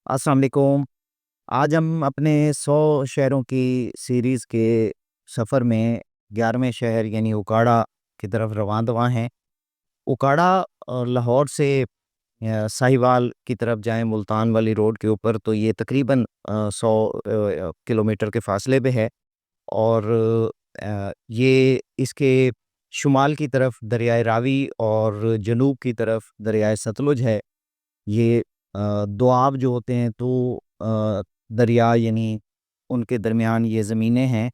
السلام علیکم۔ آج ہم اپنے 100 شہروں کی سیریز کے سفر میں 11ویں شہر یعنی اکاڑا کی طرف رواں ہیں۔ اکاڑا لاہور سے ساہیوال کی طرف جائیں ملتان والی روڈ کے اوپر تو یہ تقریباً 100 کلومیٹر کے فاصلے پہ ہے، اور یہ اس کے شمال کی طرف دریائے راوی اور جنوب کی طرف دریائے ستلج ہے۔ یہ دوآب جو ہوتے ہیں تو دریا یعنی ان کے درمیان یہ زمینیں ہیں۔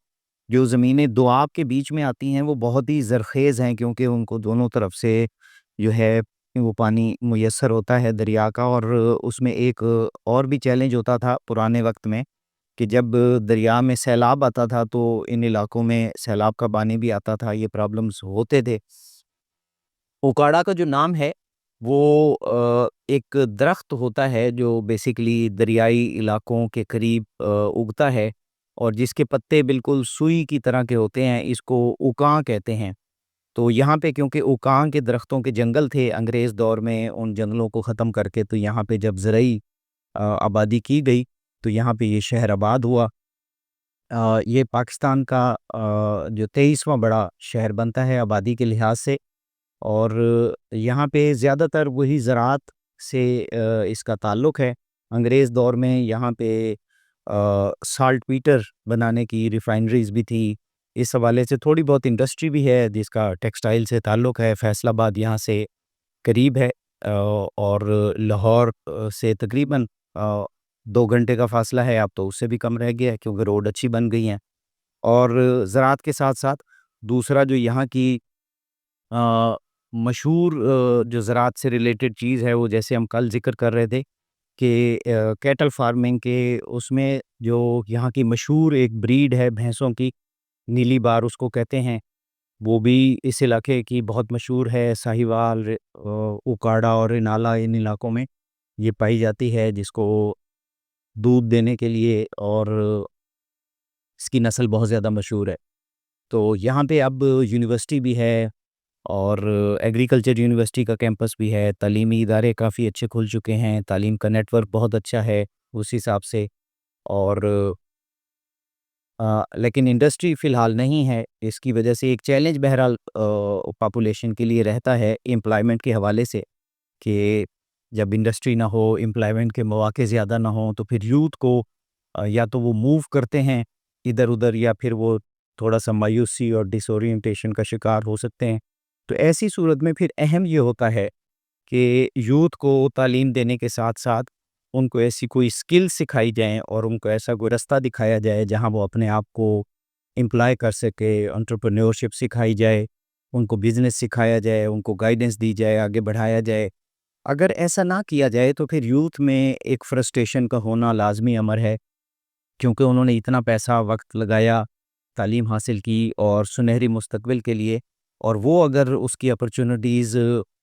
جو زمینیں دوآب کے بیچ میں آتی ہیں وہ بہت ہی زرخیز ہیں، کیونکہ ان کو دونوں طرف سے جو ہے وہ پانی میسر ہوتا ہے دریا کا۔ اور اس میں ایک اور بھی چیلنج ہوتا تھا پرانے وقت میں کہ جب دریا میں سیلاب آتا تھا تو ان علاقوں میں سیلاب کا پانی بھی آتا تھا، یہ پرابلمز ہوتے تھے۔ اوکاڑا کا جو نام ہے وہ ایک درخت ہوتا ہے جو بیسیکلی دریائی علاقوں کے قریب اگتا ہے، اور جس کے پتے بالکل سوئی کی طرح کے ہوتے ہیں، اس کو اوکاں کہتے ہیں۔ تو یہاں پہ کیونکہ اوکاں کے درختوں کے جنگل تھے انگریز دور میں، ان جنگلوں کو ختم کر کے تو یہاں پہ جب زرعی آبادی کی گئی تو یہاں پہ یہ شہر آباد ہوا۔ یہ پاکستان کا جو 23واں بڑا شہر بنتا ہے آبادی کے لحاظ سے، اور یہاں پہ زیادہ تر وہی زراعت سے اس کا تعلق ہے۔ انگریز دور میں یہاں پہ سالٹ پیٹر بنانے کی ریفائنریز بھی تھی، اس حوالے سے تھوڑی بہت انڈسٹری بھی ہے جس کا ٹیکسٹائل سے تعلق ہے۔ فیصل آباد یہاں سے قریب ہے، اور لاہور سے تقریباً 2 گھنٹے کا فاصلہ ہے، اب تو اس سے بھی کم رہ گیا ہے کیونکہ روڈ اچھی بن گئی ہیں۔ اور زراعت کے ساتھ ساتھ دوسرا جو یہاں کی مشہور جو زراعت سے ریلیٹڈ چیز ہے وہ جیسے ہم کل ذکر کر رہے تھے کہ کیٹل فارمنگ کے، اس میں جو یہاں کی مشہور ایک بریڈ ہے بھینسوں کی، نیلی بار اس کو کہتے ہیں، وہ بھی اس علاقے کی بہت مشہور ہے۔ ساہیوال، اوکاڑا اور رینالا ان علاقوں میں یہ پائی جاتی ہے، جس کو دودھ دینے کے لیے، اور اس کی نسل بہت زیادہ مشہور ہے۔ تو یہاں پہ اب یونیورسٹی بھی ہے، اور ایگریکلچر یونیورسٹی کا کیمپس بھی ہے، تعلیمی ادارے کافی اچھے کھل چکے ہیں، تعلیم کا نیٹ ورک بہت اچھا ہے اس حساب سے۔ اور لیکن انڈسٹری فی الحال نہیں ہے، اس کی وجہ سے ایک چیلنج بہرحال پاپولیشن کے لیے رہتا ہے امپلائمنٹ کے حوالے سے، کہ جب انڈسٹری نہ ہو، امپلائمنٹ کے مواقع زیادہ نہ ہوں تو پھر یوتھ کو یا تو وہ موو کرتے ہیں ادھر ادھر، یا پھر وہ تھوڑا سا مایوسی اور ڈس اورینٹیشن کا شکار ہو سکتے ہیں۔ تو ایسی صورت میں پھر اہم یہ ہوتا ہے کہ یوتھ کو تعلیم دینے کے ساتھ ساتھ ان کو ایسی کوئی اسکل سکھائی جائیں، اور ان کو ایسا کوئی رستہ دکھایا جائے جہاں وہ اپنے آپ کو امپلائی کر سکے، انٹرپرینورشپ سکھائی جائے، ان کو بزنس سکھایا جائے، ان کو گائیڈنس دی جائے، آگے بڑھایا جائے۔ اگر ایسا نہ کیا جائے تو پھر یوتھ میں ایک فرسٹریشن کا ہونا لازمی امر ہے، کیونکہ انہوں نے اتنا پیسہ وقت لگایا، تعلیم حاصل کی اور سنہری مستقبل کے لیے، اور وہ اگر اس کی اپرچونٹیز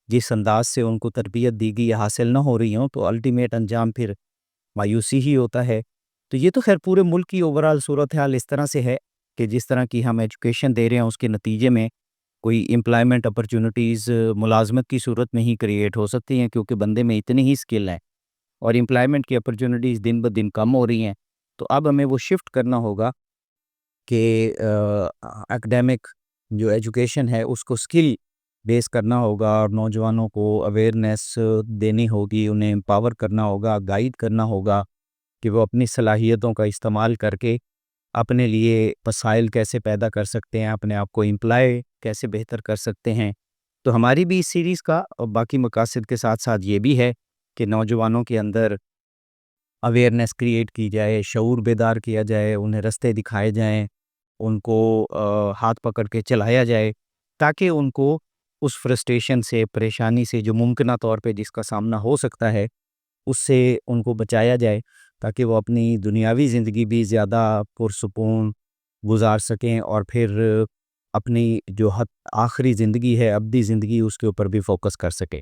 جس انداز سے ان کو تربیت دی گئی حاصل نہ ہو رہی ہوں تو الٹیمیٹ انجام پھر مایوسی ہی ہوتا ہے۔ تو یہ تو خیر پورے ملک کی اوورال صورتحال اس طرح سے ہے کہ جس طرح کی ہم ایجوکیشن دے رہے ہیں اس کے نتیجے میں کوئی امپلائمنٹ اپرچونٹیز ملازمت کی صورت میں ہی کریٹ ہو سکتی ہیں، کیونکہ بندے میں اتنی ہی اسکل ہے، اور امپلائمنٹ کی اپرچونٹیز دن بدن کم ہو رہی ہیں۔ تو اب ہمیں وہ شفٹ کرنا ہوگا کہ اکیڈیمک جو ایجوکیشن ہے اس کو اسکل بیس کرنا ہوگا، اور نوجوانوں کو اویئرنیس دینی ہوگی، انہیں امپاور کرنا ہوگا، گائیڈ کرنا ہوگا کہ وہ اپنی صلاحیتوں کا استعمال کر کے اپنے لیے مسائل کیسے پیدا کر سکتے ہیں، اپنے آپ کو امپلائی کیسے بہتر کر سکتے ہیں۔ تو ہماری بھی اس سیریز کا اور باقی مقاصد کے ساتھ ساتھ یہ بھی ہے کہ نوجوانوں کے اندر اویئرنیس کریٹ کی جائے، شعور بیدار کیا جائے، انہیں رستے دکھائے جائیں، ان کو ہاتھ پکڑ کے چلایا جائے، تاکہ ان کو اس فرسٹریشن سے، پریشانی سے جو ممکنہ طور پہ جس کا سامنا ہو سکتا ہے اس سے ان کو بچایا جائے، تاکہ وہ اپنی دنیاوی زندگی بھی زیادہ پرسکون گزار سکیں، اور پھر اپنی جو آخری زندگی ہے، ابدی زندگی، اس کے اوپر بھی فوکس کر سکیں۔